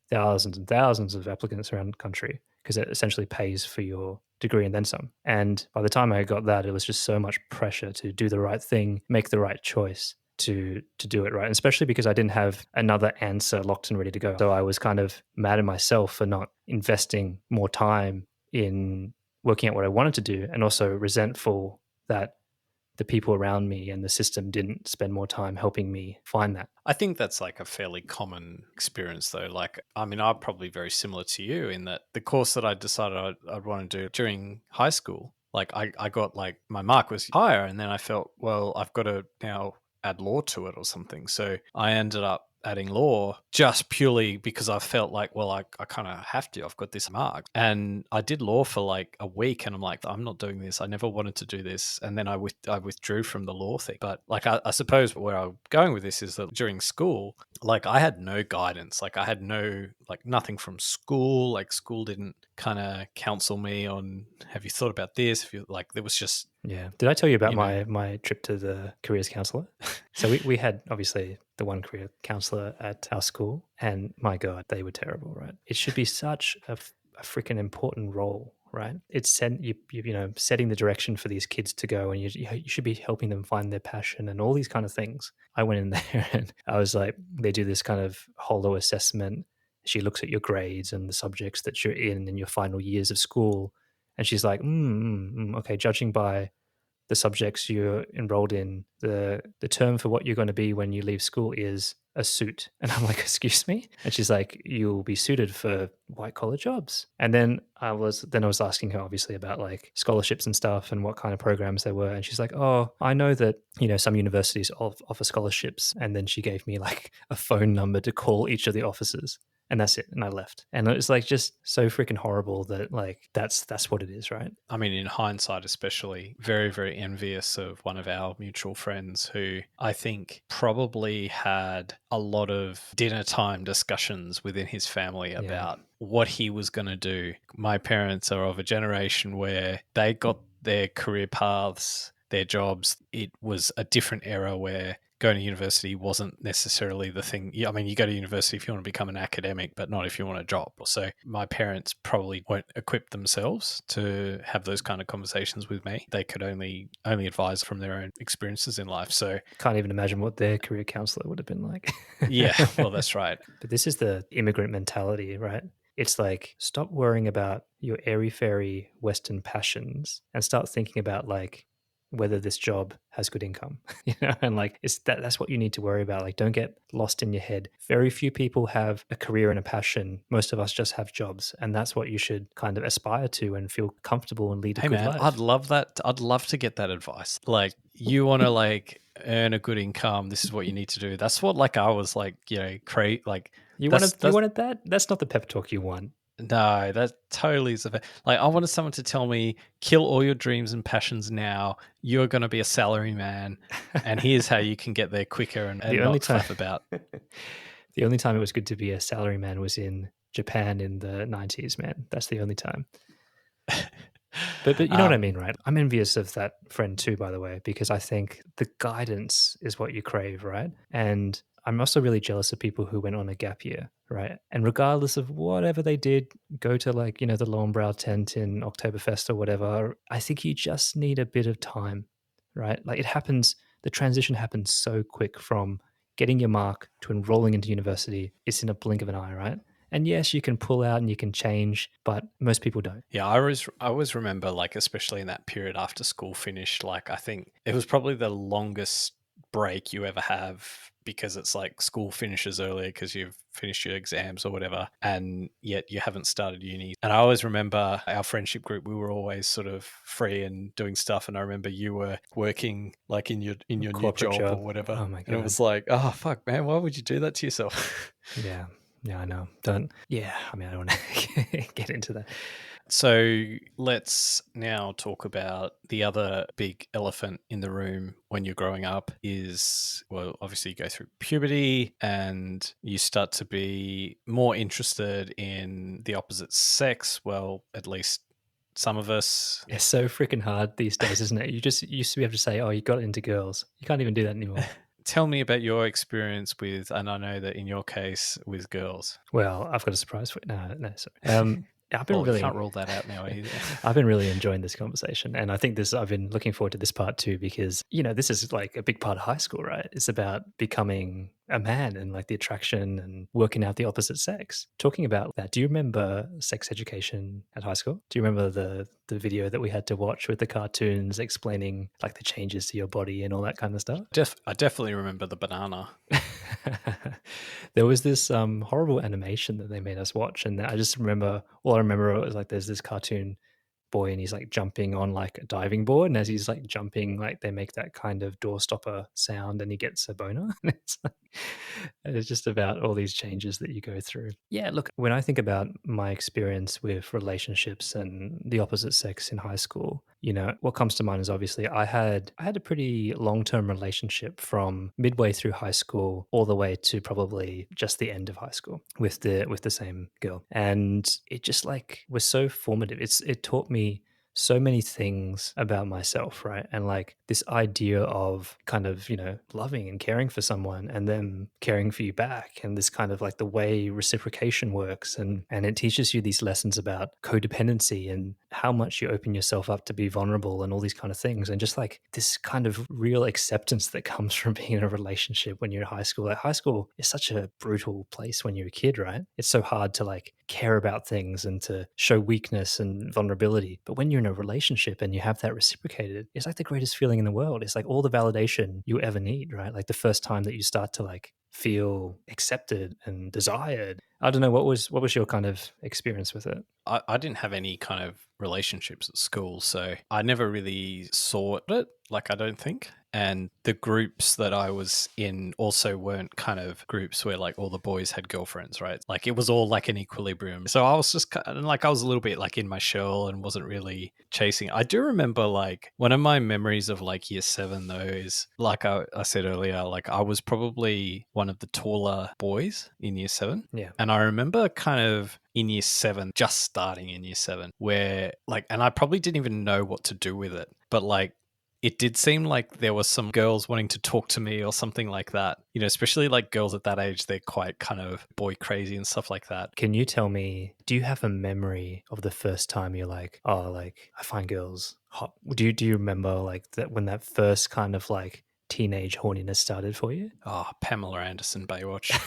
thousands and thousands of applicants around the country, because it essentially pays for your degree and then some. And by the time I got that, it was just so much pressure to do the right thing, make the right choice, to do it right, and especially because I didn't have another answer locked and ready to go. So I was kind of mad at myself for not investing more time in working out what I wanted to do, and also resentful that the people around me and the system didn't spend more time helping me find that. I think that's like a fairly common experience though. Like, I mean, I'm probably very similar to you in that the course that I decided I'd want to do during high school, like I got like my mark was higher, and then I felt, well, I've got to now add law to it or something. So I ended up adding law just purely because I felt like, well, I kind of have to. I've got this mark. And I did law for like a week, and I'm like, I'm not doing this. I never wanted to do this. And then I withdrew from the law thing. But like, I suppose where I'm going with this is that during school, like I had no guidance. Like I had nothing from school. Like school didn't kind of counsel me on, have you thought about this? If you like, there was just, yeah. Did I tell you about my trip to the careers counselor? So we had obviously the one career counselor at our school, and my God, they were terrible, right? It should be such a freaking important role, right? It's setting the direction for these kids to go, and you should be helping them find their passion and all these kind of things. I went in there and I was like, they do this kind of holo assessment. She looks at your grades and the subjects that you're in your final years of school. And she's like, okay, judging by the subjects you're enrolled in, the term for what you're going to be when you leave school is a suit. And I'm like, excuse me? And she's like, you'll be suited for white collar jobs. And then I was asking her obviously about like scholarships and stuff and what kind of programs there were. And she's like, oh, I know that, some universities offer scholarships. And then she gave me like a phone number to call each of the offices. And that's it. And I left. And it's like just so freaking horrible that like that's what it is, right? I mean, in hindsight, especially very, very envious of one of our mutual friends who I think probably had a lot of dinner time discussions within his family about what he was going to do. My parents are of a generation where they got their career paths, their jobs. It was a different era where going to university wasn't necessarily the thing. I mean, you go to university if you want to become an academic, but not if you want a job. So my parents probably weren't equipped themselves to have those kind of conversations with me. They could only advise from their own experiences in life. So can't even imagine what their career counselor would have been like. Yeah, well, that's right. But this is the immigrant mentality, right? It's like, stop worrying about your airy-fairy Western passions and start thinking about like whether this job has good income, and like that's what you need to worry about. Like, don't get lost in your head. Very few people have a career and a passion. Most of us just have jobs, and that's what you should kind of aspire to and feel comfortable and lead a good life. I'd love that. I'd love to get that advice. Like, you want to like earn a good income. This is what you need to do. That's what like I was like, like you wanted that. That's not the pep talk you want. No, that totally is. Like, I wanted someone to tell me, kill all your dreams and passions now. You're going to be a salary man, and here's how you can get there quicker and not fluff about. The only time it was good to be a salary man was in Japan in the 90s, man. That's the only time. But you know what I mean, right? I'm envious of that friend too, by the way, because I think the guidance is what you crave, right? And I'm also really jealous of people who went on a gap year, right? And regardless of whatever they did, go to like, the Lowenbrow tent in Oktoberfest or whatever, I think you just need a bit of time, right? Like, it happens, the transition happens so quick from getting your mark to enrolling into university. It's in a blink of an eye, right? And yes, you can pull out and you can change, but most people don't. Yeah, I always remember, like, especially in that period after school finished, like, I think it was probably the longest break you ever have because it's like school finishes earlier because you've finished your exams or whatever, and yet you haven't started uni. And I always remember our friendship group, we were always sort of free and doing stuff, and I remember you were working like in your new Corporate job or job. whatever. Oh my And it God. was like, oh fuck, man, why would you do that to yourself? Yeah, I know. Don't. Yeah, I mean, I don't want to get into that. So let's now talk about the other big elephant in the room when you're growing up is, well, obviously you go through puberty and you start to be more interested in the opposite sex. Well, at least some of us. It's so freaking hard these days, isn't it? You just used to be able to say, "Oh, you got into girls." You can't even do that anymore. Tell me about your experience with, and I know that in your case, with girls. Well, I've got a surprise for you. No, sorry. I've been Well, really you can't rule that out now either. I've been really enjoying this conversation, and I think I've been looking forward to this part too because this is like a big part of high school, right? It's about becoming a man and like the attraction and working out the opposite sex. Talking about that, do you remember sex education at high school? Do you remember the video that we had to watch with the cartoons explaining like the changes to your body and all that kind of stuff? I definitely remember the banana. There was this horrible animation that they made us watch, and I just remember all I remember was like there's this cartoon boy and he's like jumping on like a diving board, and as he's like jumping, like they make that kind of door stopper sound and he gets a boner. And it's just about all these changes that you go through. Yeah, look, when I think about my experience with relationships and the opposite sex in high school, what comes to mind is obviously I had a pretty long-term relationship from midway through high school all the way to probably just the end of high school with the same girl. And it just like was so formative. It taught me so many things about myself, right? And like this idea of kind of, loving and caring for someone and them caring for you back, and this kind of like the way reciprocation works. And it teaches you these lessons about codependency and how much you open yourself up to be vulnerable and all these kind of things. And just like this kind of real acceptance that comes from being in a relationship when you're in high school. Like high school is such a brutal place when you're a kid, right? It's so hard to like care about things and to show weakness and vulnerability. But when you're in a relationship and you have that reciprocated, it's like the greatest feeling in the world. It's like all the validation you ever need, right? Like the first time that you start to like feel accepted and desired. I don't know, what was your kind of experience with it? I didn't have any kind of relationships at school, so I never really sought it, like I don't think. And the groups that I was in also weren't kind of groups where like all the boys had girlfriends, right? Like it was all like an equilibrium. So I was just kind of like, I was a little bit like in my shell and wasn't really chasing. I do remember like one of my memories of like year 7 though is like I said earlier, like I was probably one of the taller boys in year 7. Yeah. And I remember kind of in year 7, just starting in year 7, where like, and I probably didn't even know what to do with it, but like, it did seem like there was some girls wanting to talk to me or something like that. Especially like girls at that age, they're quite kind of boy crazy and stuff like that. Can you tell me, do you have a memory of the first time you're like, oh, like I find girls hot? Do you remember like that when that first kind of like teenage horniness started for you? Oh, Pamela Anderson, Baywatch.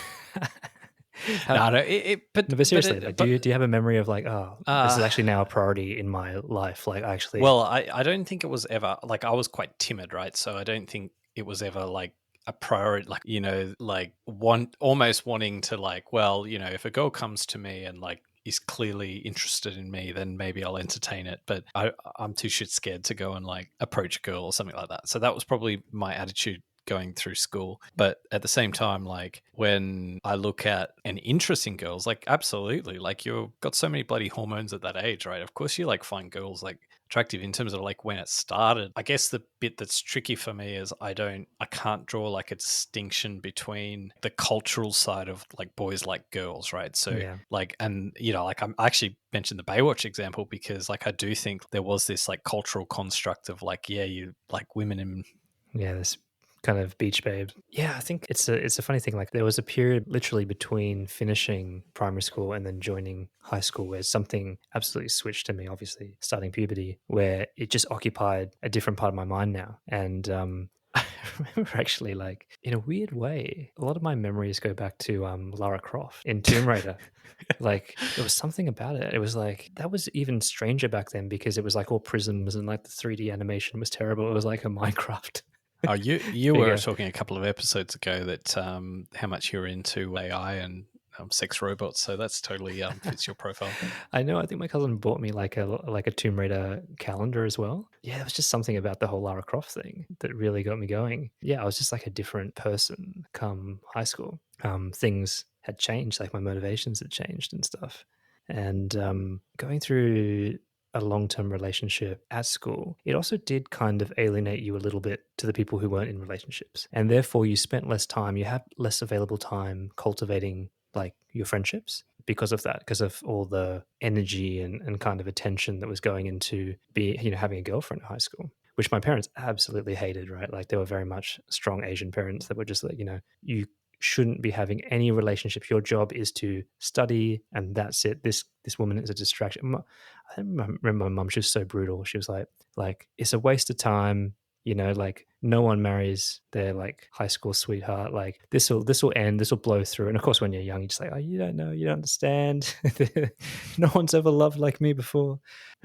No, But seriously, do you have a memory of like, oh, this is actually now a priority in my life? Like, actually, well, I don't think it was ever like I was quite timid, right? So I don't think it was ever like a priority, like like almost wanting to like, well, if a girl comes to me and like is clearly interested in me, then maybe I'll entertain it. But I'm too shit scared to go and like approach a girl or something like that. So that was probably my attitude going through school. But at the same time, like when I look at an interest in girls, like absolutely, like you've got so many bloody hormones at that age, right? Of course you like find girls like attractive. In terms of like when it started, I guess the bit that's tricky for me is I can't draw like a distinction between the cultural side of like boys like girls, right? So yeah. like, and like I actually mentioned the Baywatch example because like I do think there was this like cultural construct of like, yeah, you like women in this kind of beach babe. Yeah, I think it's a funny thing. Like there was a period literally between finishing primary school and then joining high school where something absolutely switched to me, obviously starting puberty, where it just occupied a different part of my mind now. And I remember actually like in a weird way, a lot of my memories go back to Lara Croft in Tomb Raider. Like there was something about it. It was like, that was even stranger back then because it was like all prisms and like the 3D animation was terrible. It was like a Minecraft Oh, you There you were go. talking a couple of episodes ago that how much you're into AI and sex robots, so that's totally fits your profile. I know. I think my cousin bought me like a Tomb Raider calendar as well. Yeah, it was just something about the whole Lara Croft thing that really got me going. Yeah, I was just like a different person come high school. Things had changed, like my motivations had changed and stuff. And going through a long-term relationship at school, it also did kind of alienate you a little bit to the people who weren't in relationships. And therefore you spent less time, you had less available time cultivating like your friendships because of that, because of all the energy and kind of attention that was going into having a girlfriend in high school, which my parents absolutely hated, right? Like they were very much strong Asian parents that were just like, you shouldn't be having any relationships. Your job is to study and that's it. This woman is a distraction. I remember my mum, she was so brutal. She was like it's a waste of time. Like no one marries their like high school sweetheart. Like this will end, this will blow through. And of course, when you're young, you're just like, oh, you don't know, you don't understand. No one's ever loved like me before.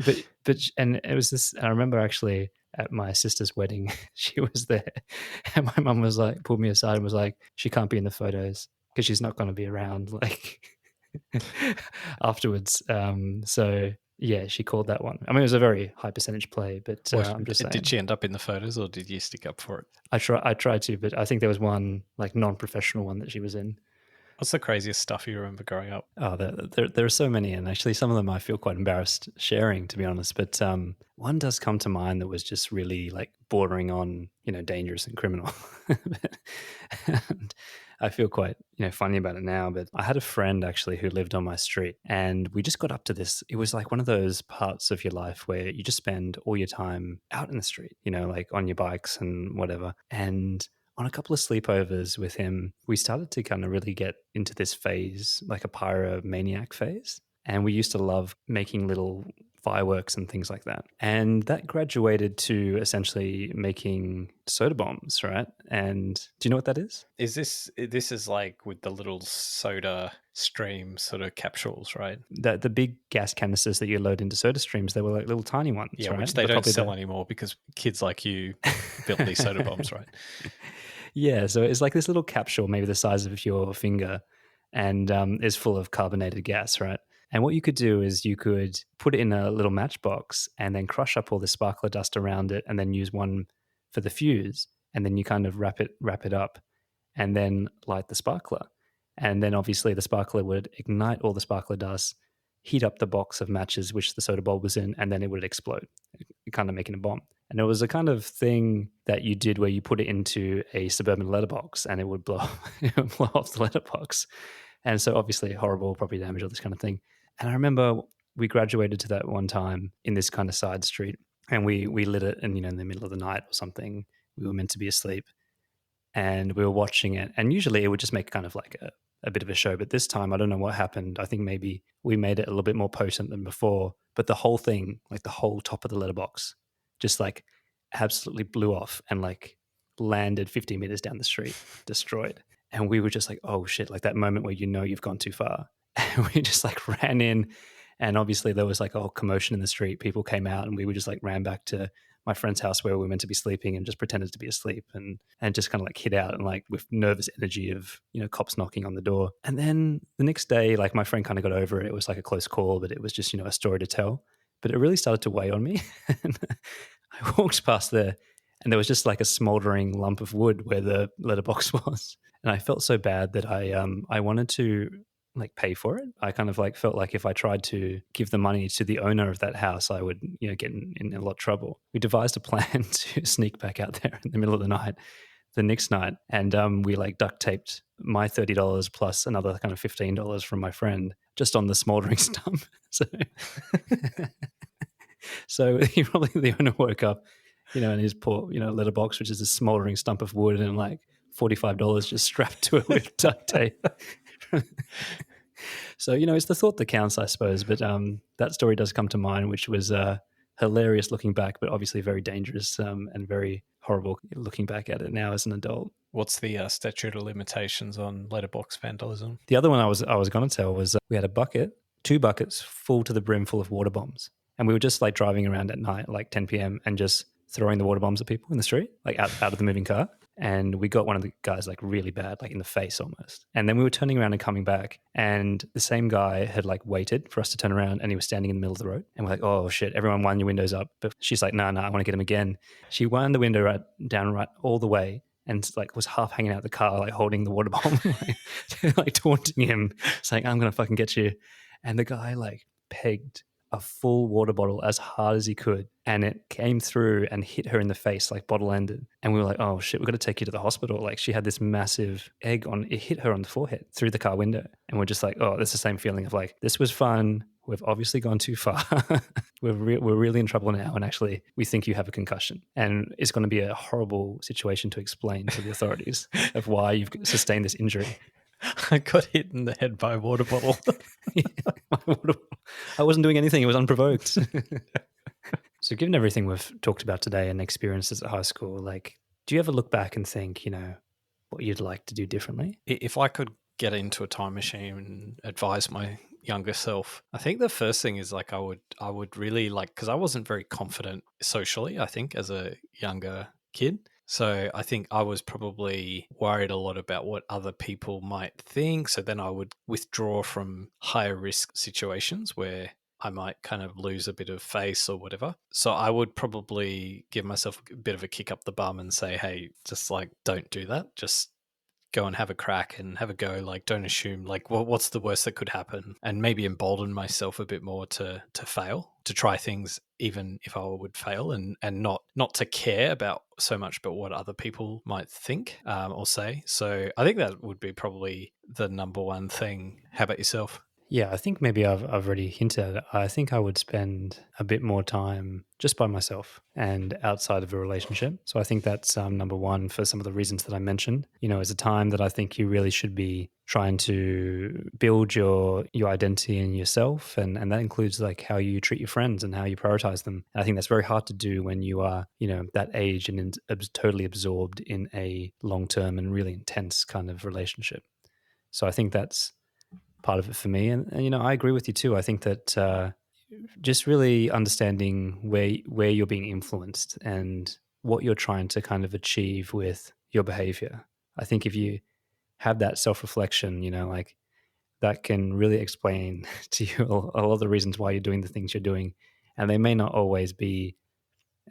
But and it was this. I remember actually at my sister's wedding, she was there, and my mum was like, pulled me aside and was like, she can't be in the photos because she's not going to be around like afterwards. So yeah, she called that one. I mean, it was a very high percentage play, but I'm just saying. Did she end up in the photos, or did you stick up for it? I tried to, but I think there was one like non-professional one that she was in. What's the craziest stuff you remember growing up? Oh, there are so many, and actually some of them I feel quite embarrassed sharing, to be honest. But one does come to mind that was just really like bordering on, dangerous and criminal. And I feel quite, funny about it now. But I had a friend actually who lived on my street, and we just got up to this. It was like one of those parts of your life where you just spend all your time out in the street, like on your bikes and whatever. And on a couple of sleepovers with him, we started to kind of really get into this phase, like a pyromaniac phase. And we used to love making little fireworks and things like that. And that graduated to essentially making soda bombs, right? And do you know what that is? This is like with the little soda stream sort of capsules, right? The big gas canisters that you load into soda streams, they were like little tiny ones, yeah, right? Which they don't sell anymore because kids like you built these soda bombs, right? Yeah, so it's like this little capsule, maybe the size of your finger, and is full of carbonated gas, right? And what you could do is you could put it in a little matchbox and then crush up all the sparkler dust around it, and then use one for the fuse, and then you kind of wrap it up, and then light the sparkler, and then obviously the sparkler would ignite all the sparkler dust, heat up the box of matches which the soda bulb was in, and then it would explode, kind of making a bomb. And it was a kind of thing that you did where you put it into a suburban letterbox and it would blow off the letterbox. And so obviously horrible property damage, all this kind of thing. And I remember we graduated to that one time in this kind of side street, and we lit it in the middle of the night or something. We were meant to be asleep and we were watching it. And usually it would just make kind of like a bit of a show. But this time, I don't know what happened. I think maybe we made it a little bit more potent than before. But the whole thing, like the whole top of the letterbox, just like absolutely blew off and like landed 50 meters down the street, destroyed. And we were just like, oh shit, like that moment where you've gone too far. And we just like ran in, and obviously there was like a whole commotion in the street. People came out, and we just like ran back to my friend's house where we were meant to be sleeping and just pretended to be asleep and just kind of like hid out and like with nervous energy of, cops knocking on the door. And then the next day, like my friend kind of got over it. It was like a close call, but it was just, a story to tell. But it really started to weigh on me. And I walked past there, and there was just like a smoldering lump of wood where the letterbox was. And I felt so bad that I wanted to like pay for it. I kind of like felt like if I tried to give the money to the owner of that house, I would, get in a lot of trouble. We devised a plan to sneak back out there in the middle of the night, the next night. And we like duct taped my $30 plus another kind of $15 from my friend just on the smoldering stump. So he probably, the owner woke up, in his poor, letterbox, which is a smoldering stump of wood, and like $45 just strapped to it with duct tape. So, it's the thought that counts, I suppose. But that story does come to mind, which was hilarious looking back, but obviously very dangerous and very horrible looking back at it now as an adult. What's the statute of limitations on letterbox vandalism? The other one I was going to tell was we had a bucket, 2 buckets full to the brim full of water bombs. And we were just like driving around at night, like 10 p.m. and just throwing the water bombs at people in the street, like out of the moving car. And we got one of the guys like really bad, like in the face almost. And then we were turning around and coming back, and the same guy had like waited for us to turn around, and he was standing in the middle of the road. And we're like, oh shit, everyone wind your windows up. But she's like, no, I want to get him again. She wound the window down all the way, and like was half hanging out the car, like holding the water bomb, like taunting him, saying, I'm going to fucking get you. And the guy like pegged a full water bottle as hard as he could, and it came through and hit her in the face, like bottle ended. And we were like, oh shit, we've got to take you to the hospital. Like she had this massive egg it hit her on the forehead through the car window. And we're just like, oh, that's the same feeling of like, this was fun. We've obviously gone too far. we're really in trouble now. And actually we think you have a concussion, and it's going to be a horrible situation to explain to the authorities of why you've sustained this injury. I got hit in the head by a water bottle. I wasn't doing anything. It was unprovoked. So given everything we've talked about today and experiences at high school, like, do you ever look back and think, what you'd like to do differently? If I could get into a time machine and advise my younger self, I think the first thing is like I would really like, because I wasn't very confident socially, I think, as a younger kid. So I think I was probably worried a lot about what other people might think. So then I would withdraw from higher risk situations where I might kind of lose a bit of face or whatever. So I would probably give myself a bit of a kick up the bum and say, hey, just like, don't do that. Just go and have a crack and have a go. Like, don't assume like, what's the worst that could happen? And maybe embolden myself a bit more to fail, to try things even if I would fail, and not to care about so much about what other people might think or say. So I think that would be probably the number one thing. How about yourself? Yeah, I think maybe I've already hinted at it. I think I would spend a bit more time just by myself and outside of a relationship. So I think that's number one for some of the reasons that I mentioned. Is a time that I think you really should be trying to build your identity in yourself. And that includes like how you treat your friends and how you prioritize them. And I think that's very hard to do when you are, that age and totally absorbed in a long-term and really intense kind of relationship. So I think that's part of it for me. And I agree with you too. I think that just really understanding where you're being influenced and what you're trying to kind of achieve with your behavior. I think if you have that self-reflection, like that can really explain to you a lot of the reasons why you're doing the things you're doing. And they may not always be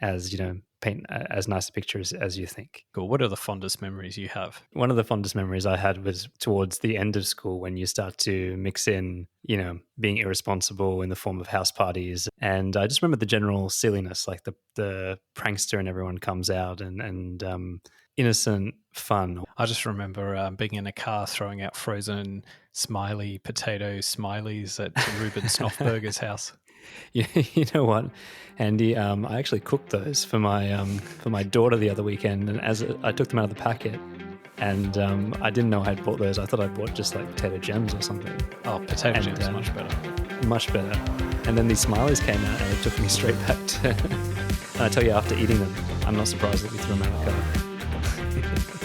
as, paint as nice a picture as you think. Cool. What are the fondest memories you have? One of the fondest memories I had was towards the end of school, when you start to mix in, being irresponsible in the form of house parties. And I just remember the general silliness, like the prankster and everyone comes out and innocent fun. I just remember being in a car throwing out frozen smiley potato smileys at Ruben Snoffberger's house. You know what, Andy? I actually cooked those for my daughter the other weekend, and as I took them out of the packet, and I didn't know I had bought those. I thought I bought just like potato gems or something. Oh, potato gems, much better. Much better. And then these smileys came out, and it took me straight back to. And I tell you, after eating them, I'm not surprised that we threw them out of the car.